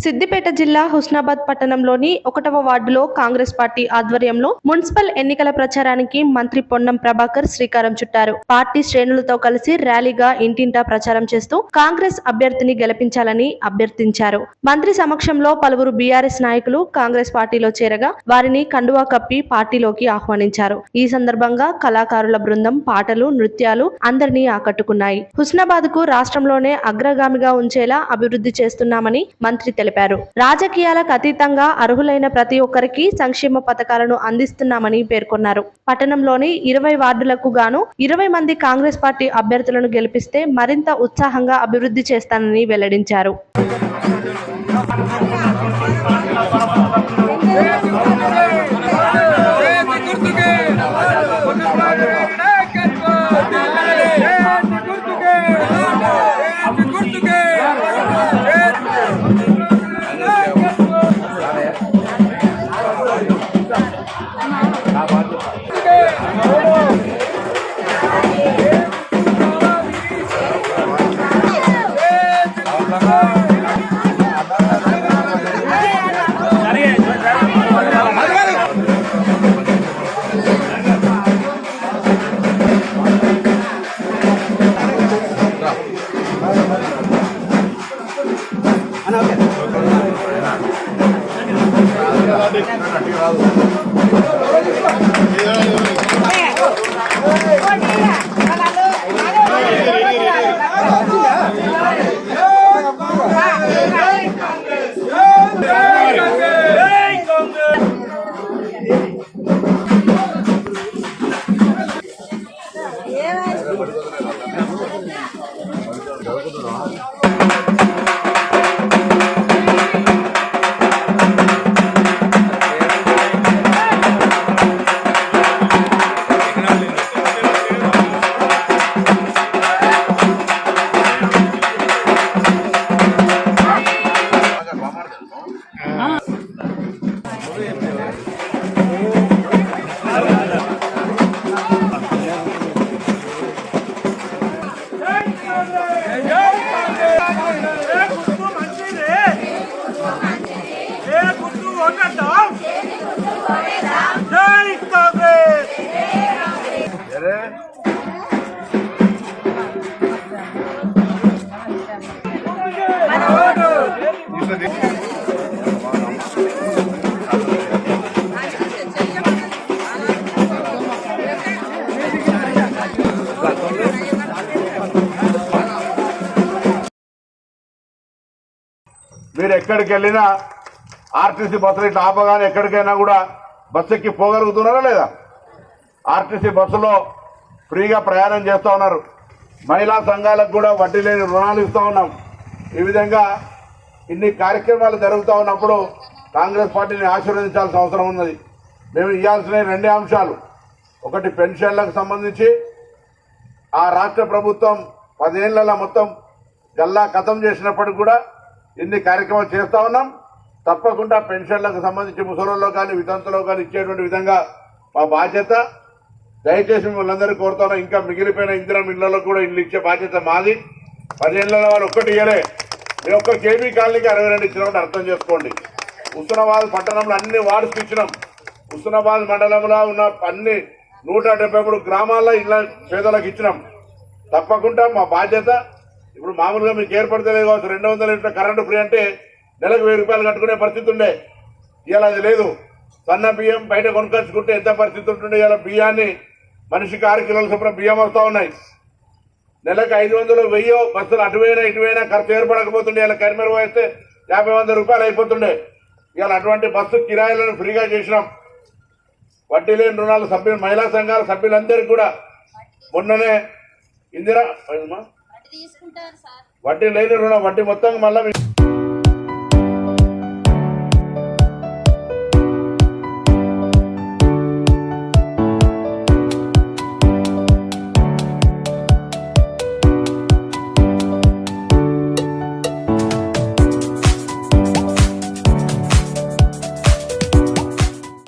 సిద్దిపేట జిల్లా హుస్నాబాద్ పట్టణంలోని 1వ వార్డులో కాంగ్రెస్ పార్టీ ఆధ్వర్యంలో మున్సిపల్ ఎన్నికల ప్రచారానికి మంత్రి పొన్నం ప్రభాకర్ శ్రీకారం చుట్టారు. పార్టీ శ్రేణులతో కలిసి ర్యాలీగా ఇంటింటా ప్రచారం చేస్తూ కాంగ్రెస్ అభ్యర్థిని గెలిపించాలని అభ్యర్థించారు. మంత్రి సమక్షంలో పలువురు బీఆర్ఎస్ నాయకులు కాంగ్రెస్ పార్టీలో చేరగా వారిని కండువా కప్పి పార్టీలోకి ఆహ్వానించారు. ఈ సందర్భంగా కళాకారుల బృందం పాటలు, నృత్యాలు అందరినీ ఆకట్టుకున్నాయి. హుస్నాబాద్ కు రాష్ట్రంలోనే అగ్రగామిగా ఉంచేలా అభివృద్ధి చేస్తున్నామని మంత్రి తెలిపారు. రాజకీయాలకు అతీతంగా అర్హులైన ప్రతి ఒక్కరికి సంక్షేమ పథకాలను అందిస్తున్నామని పేర్కొన్నారు. పట్టణంలోని 20 వార్డులకు గాను 20 మంది కాంగ్రెస్ పార్టీ అభ్యర్థులను గెలిపిస్తే మరింత ఉత్సాహంగా అభివృద్ధి చేస్తానని వెల్లడించారు. మీరు ఎక్కడికి వెళ్ళినా ఆర్టీసీ బస్సులు ఇట్లా ఆపగానే ఎక్కడికైనా కూడా బస్సు ఎక్కి పోగలుగుతున్నారా లేదా? ఆర్టీసీ బస్సులో ఫ్రీగా ప్రయాణం చేస్తూ ఉన్నారు. మహిళా సంఘాలకు కూడా వడ్డీ లేని రుణాలు ఇస్తూ ఉన్నాం. ఈ విధంగా ఇన్ని కార్యక్రమాలు జరుగుతూ ఉన్నప్పుడు కాంగ్రెస్ పార్టీని ఆశీర్వదించాల్సిన అవసరం ఉన్నది. మేము ఇవ్వాల్సిన 2 అంశాలు, ఒకటి పెన్షన్లకు సంబంధించి ఆ రాష్ట్ర ప్రభుత్వం 10 ఏళ్లలో మొత్తం గల్లా ఖతం చేసినప్పటికి కూడా ఇన్ని కార్యక్రమాలు చేస్తూ ఉన్నాం. తప్పకుండా పెన్షన్లకు సంబంధించి ముసలిలో కానీ వితంతులో కానీ ఇచ్చేటువంటి విధంగా మా బాధ్యత. దయచేసి మిమ్మల్ని కోరుతున్నాం, ఇంకా మిగిలిపోయిన ఇందిరం ఇళ్లలో కూడా ఇల్లు ఇచ్చే బాధ్యత మాది. 10 ఏళ్లలో వాళ్ళు ఒక్కటి ఇయ్యలే. మేము ఒక్క కేబీ కాలనీకి 62 ఇచ్చినామని అర్థం చేసుకోండి. హుస్నాబాద్ పట్టణంలో అన్ని వార్డ్స్కి ఇచ్చినాం. హుస్నాబాద్ మండలంలో ఉన్న అన్ని 173 గ్రామాల్లో ఇళ్ళ పేదలకు ఇచ్చినాం. తప్పకుండా మా బాధ్యత. ఇప్పుడు మామూలుగా మీకు ఏర్పడతలేదు కావచ్చు, 200 యూనిట్ల కరెంటు ఫ్రీ అంటే నెలకు 1000 రూపాయలు కట్టుకునే పరిస్థితి ఉండే. ఇవాళ అది లేదు. సన్న బియ్యం బయట కొనుక్కొచ్చుకుంటే ఎంత పరిస్థితి ఉంటుండే. ఇవాళ బియ్యాన్ని మనిషికి 6 కిలోల చొప్పున బియ్యం వస్తూ ఉన్నాయి. నెలకు 500, 1000 బస్సులు అటువైనా ఇటువైనా ఖర్చు ఏర్పడకపోతుండే. ఇలా కరిమేర పోయిస్తే 50-100 రూపాయలు అయిపోతుండే. ఇవాళ అటువంటి బస్సు కిరాయిలను ఫ్రీగా చేసినాం. వడ్డీ లేని రుణాలు సభ్యులు, మహిళా సంఘాల సభ్యులందరికీ కూడా మొన్ననే ఇందిరా వడ్డీ లేని రుణం వడ్డీ మొత్తం మళ్ళీ